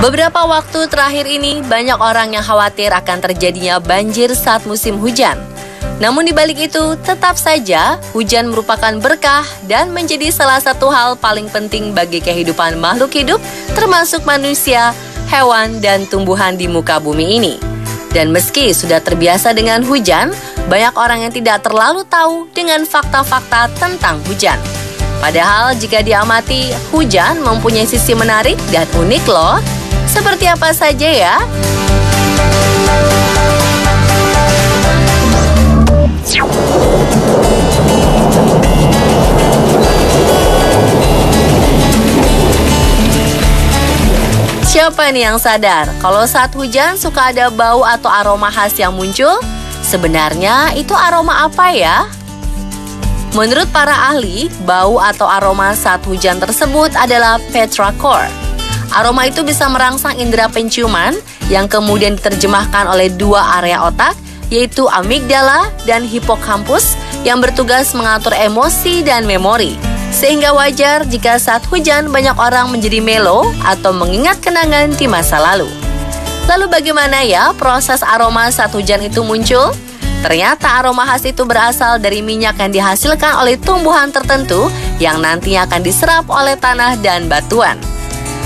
Beberapa waktu terakhir ini, banyak orang yang khawatir akan terjadinya banjir saat musim hujan. Namun di balik itu, tetap saja hujan merupakan berkah dan menjadi salah satu hal paling penting bagi kehidupan makhluk hidup, termasuk manusia, hewan, dan tumbuhan di muka bumi ini. Dan meski sudah terbiasa dengan hujan, banyak orang yang tidak terlalu tahu dengan fakta-fakta tentang hujan. Padahal jika diamati, hujan mempunyai sisi menarik dan unik loh. Seperti apa saja ya? Siapa nih yang sadar kalau saat hujan suka ada bau atau aroma khas yang muncul? Sebenarnya itu aroma apa ya? Menurut para ahli, bau atau aroma saat hujan tersebut adalah petrichor. Aroma itu bisa merangsang indera penciuman yang kemudian diterjemahkan oleh dua area otak, yaitu amigdala dan hipokampus yang bertugas mengatur emosi dan memori. Sehingga wajar jika saat hujan banyak orang menjadi melo atau mengingat kenangan di masa lalu. Lalu bagaimana ya proses aroma saat hujan itu muncul? Ternyata aroma khas itu berasal dari minyak yang dihasilkan oleh tumbuhan tertentu yang nantinya akan diserap oleh tanah dan batuan.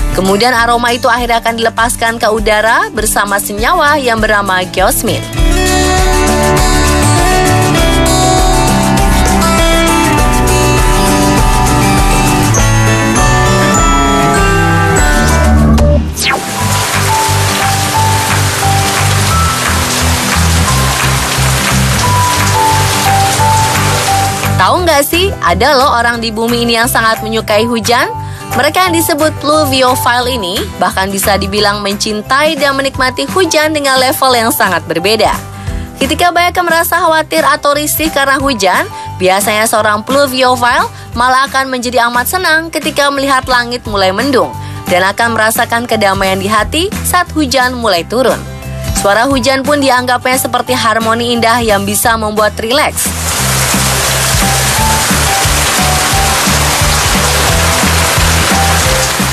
Kemudian aroma itu akhirnya akan dilepaskan ke udara bersama senyawa yang bernama geosmin. Tahu nggak sih, ada loh orang di bumi ini yang sangat menyukai hujan? Mereka yang disebut pluviophile ini bahkan bisa dibilang mencintai dan menikmati hujan dengan level yang sangat berbeda. Ketika banyak yang merasa khawatir atau risih karena hujan, biasanya seorang pluviophile malah akan menjadi amat senang ketika melihat langit mulai mendung dan akan merasakan kedamaian di hati saat hujan mulai turun. Suara hujan pun dianggapnya seperti harmoni indah yang bisa membuat rileks.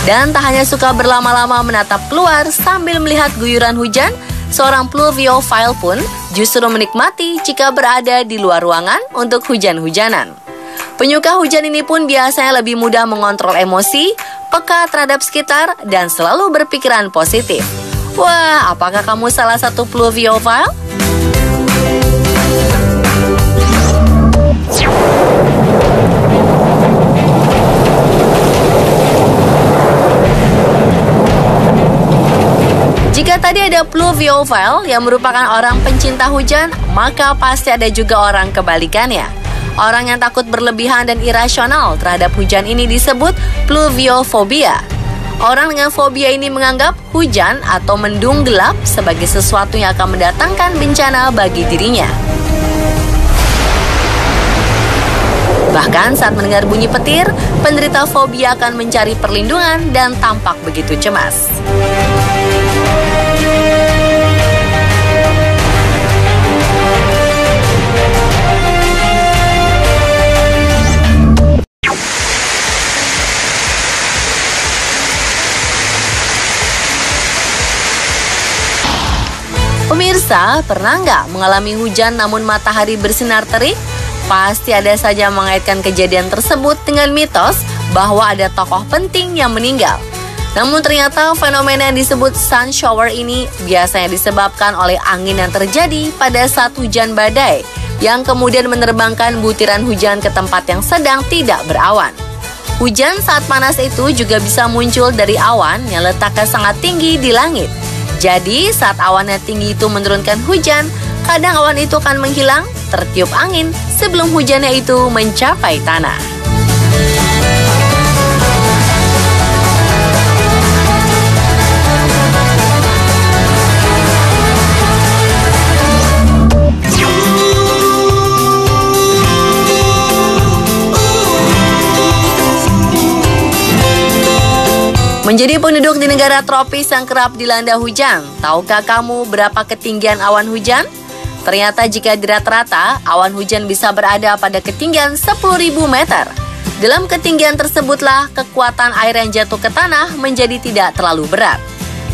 Dan tak hanya suka berlama-lama menatap keluar sambil melihat guyuran hujan, seorang pluviophile pun justru menikmati jika berada di luar ruangan untuk hujan-hujanan. Penyuka hujan ini pun biasanya lebih mudah mengontrol emosi, peka terhadap sekitar, dan selalu berpikiran positif. Wah, apakah kamu salah satu pluviophile? Jika tadi ada pluviophile yang merupakan orang pencinta hujan, maka pasti ada juga orang kebalikannya. Orang yang takut berlebihan dan irasional terhadap hujan ini disebut pluviophobia. Orang dengan fobia ini menganggap hujan atau mendung gelap sebagai sesuatu yang akan mendatangkan bencana bagi dirinya. Bahkan saat mendengar bunyi petir, penderita fobia akan mencari perlindungan dan tampak begitu cemas. Pemirsa, pernah nggak mengalami hujan namun matahari bersinar terik? Pasti ada saja mengaitkan kejadian tersebut dengan mitos bahwa ada tokoh penting yang meninggal. Namun ternyata fenomena yang disebut sun shower ini biasanya disebabkan oleh angin yang terjadi pada saat hujan badai, yang kemudian menerbangkan butiran hujan ke tempat yang sedang tidak berawan. Hujan saat panas itu juga bisa muncul dari awan yang letaknya sangat tinggi di langit. Jadi saat awannya tinggi itu menurunkan hujan, kadang awan itu akan menghilang, tertiup angin sebelum hujannya itu mencapai tanah. Menjadi penduduk di negara tropis yang kerap dilanda hujan, tahukah kamu berapa ketinggian awan hujan? Ternyata jika di rata-rata, awan hujan bisa berada pada ketinggian 10.000 meter. Dalam ketinggian tersebutlah kekuatan air yang jatuh ke tanah menjadi tidak terlalu berat.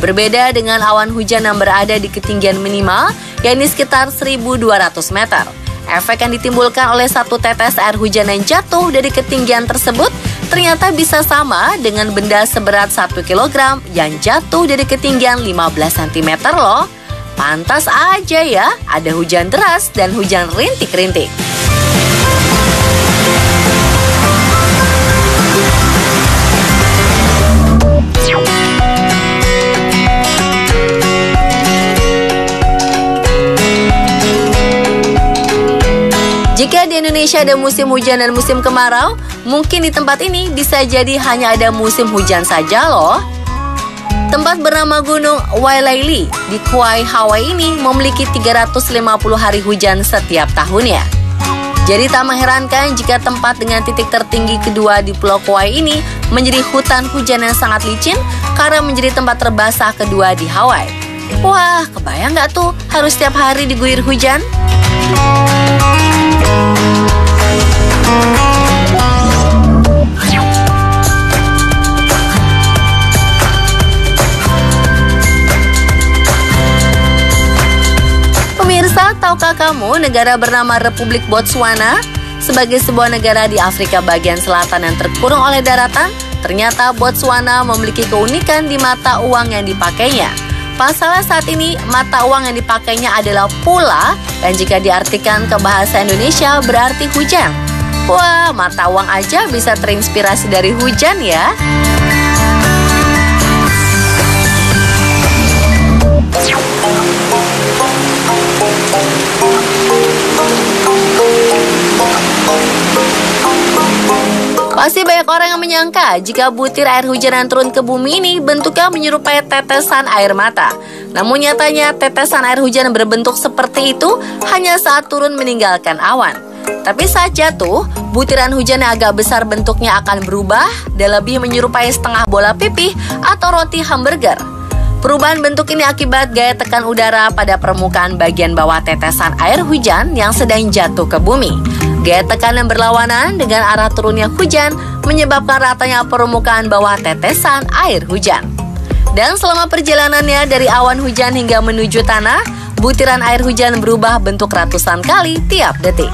Berbeda dengan awan hujan yang berada di ketinggian minimal, yakni sekitar 1.200 meter. Efek yang ditimbulkan oleh satu tetes air hujan yang jatuh dari ketinggian tersebut ternyata bisa sama dengan benda seberat 1 kg yang jatuh dari ketinggian 15 cm loh. Pantas aja ya, ada hujan deras dan hujan rintik-rintik. Jika di Indonesia ada musim hujan dan musim kemarau, mungkin di tempat ini bisa jadi hanya ada musim hujan saja loh. Tempat bernama Gunung Waialaili di Kauai, Hawaii ini memiliki 350 hari hujan setiap tahunnya. Jadi tak mengherankan jika tempat dengan titik tertinggi kedua di Pulau Kauai ini menjadi hutan hujan yang sangat licin karena menjadi tempat terbasah kedua di Hawaii. Wah, kebayang nggak tuh harus setiap hari diguyur hujan? Pemirsa, tahukah kamu negara bernama Republik Botswana? Sebagai sebuah negara di Afrika bagian selatan yang terkurung oleh daratan, ternyata Botswana memiliki keunikan di mata uang yang dipakainya. Pasalnya saat ini mata uang yang dipakainya adalah pula, dan jika diartikan ke bahasa Indonesia berarti hujan. Wah, mata uang aja bisa terinspirasi dari hujan ya. Pasti banyak orang yang menyangka jika butir air hujan yang turun ke bumi ini bentuknya menyerupai tetesan air mata. Namun nyatanya tetesan air hujan yang berbentuk seperti itu hanya saat turun meninggalkan awan. Tapi saat jatuh, butiran hujan yang agak besar bentuknya akan berubah dan lebih menyerupai setengah bola pipih atau roti hamburger. Perubahan bentuk ini akibat gaya tekan udara pada permukaan bagian bawah tetesan air hujan yang sedang jatuh ke bumi. Gaya tekan yang berlawanan dengan arah turunnya hujan menyebabkan ratanya permukaan bawah tetesan air hujan. Dan selama perjalanannya dari awan hujan hingga menuju tanah, butiran air hujan berubah bentuk ratusan kali tiap detik.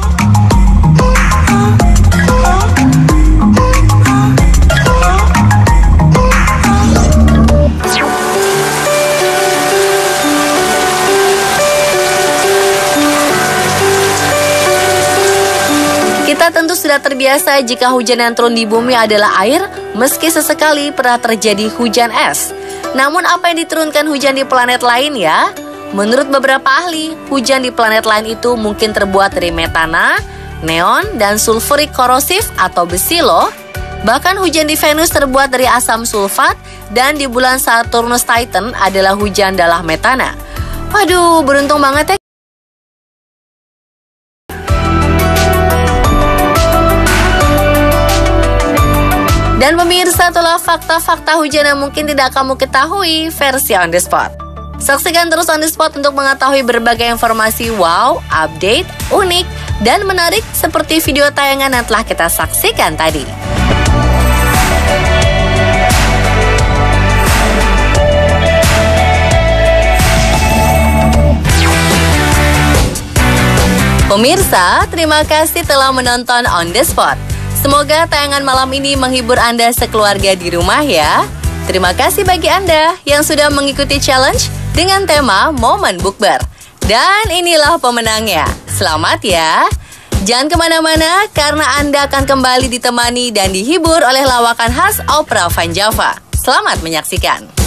Kita tentu sudah terbiasa jika hujan yang turun di bumi adalah air, meski sesekali pernah terjadi hujan es. Namun apa yang diturunkan hujan di planet lain ya? Menurut beberapa ahli, hujan di planet lain itu mungkin terbuat dari metana, neon, dan sulfurik korosif atau besi loh. Bahkan hujan di Venus terbuat dari asam sulfat, dan di bulan Saturnus Titan adalah hujan dalam metana. Waduh, beruntung banget ya. Dan pemirsa, itulah fakta-fakta hujan yang mungkin tidak kamu ketahui versi On The Spot. Saksikan terus On The Spot untuk mengetahui berbagai informasi wow, update, unik, dan menarik seperti video tayangan yang telah kita saksikan tadi. Pemirsa, terima kasih telah menonton On The Spot. Semoga tayangan malam ini menghibur Anda sekeluarga di rumah ya. Terima kasih bagi Anda yang sudah mengikuti challenge dengan tema Momen Bukber. Dan inilah pemenangnya. Selamat ya. Jangan kemana-mana karena Anda akan kembali ditemani dan dihibur oleh lawakan khas Opera Van Java. Selamat menyaksikan.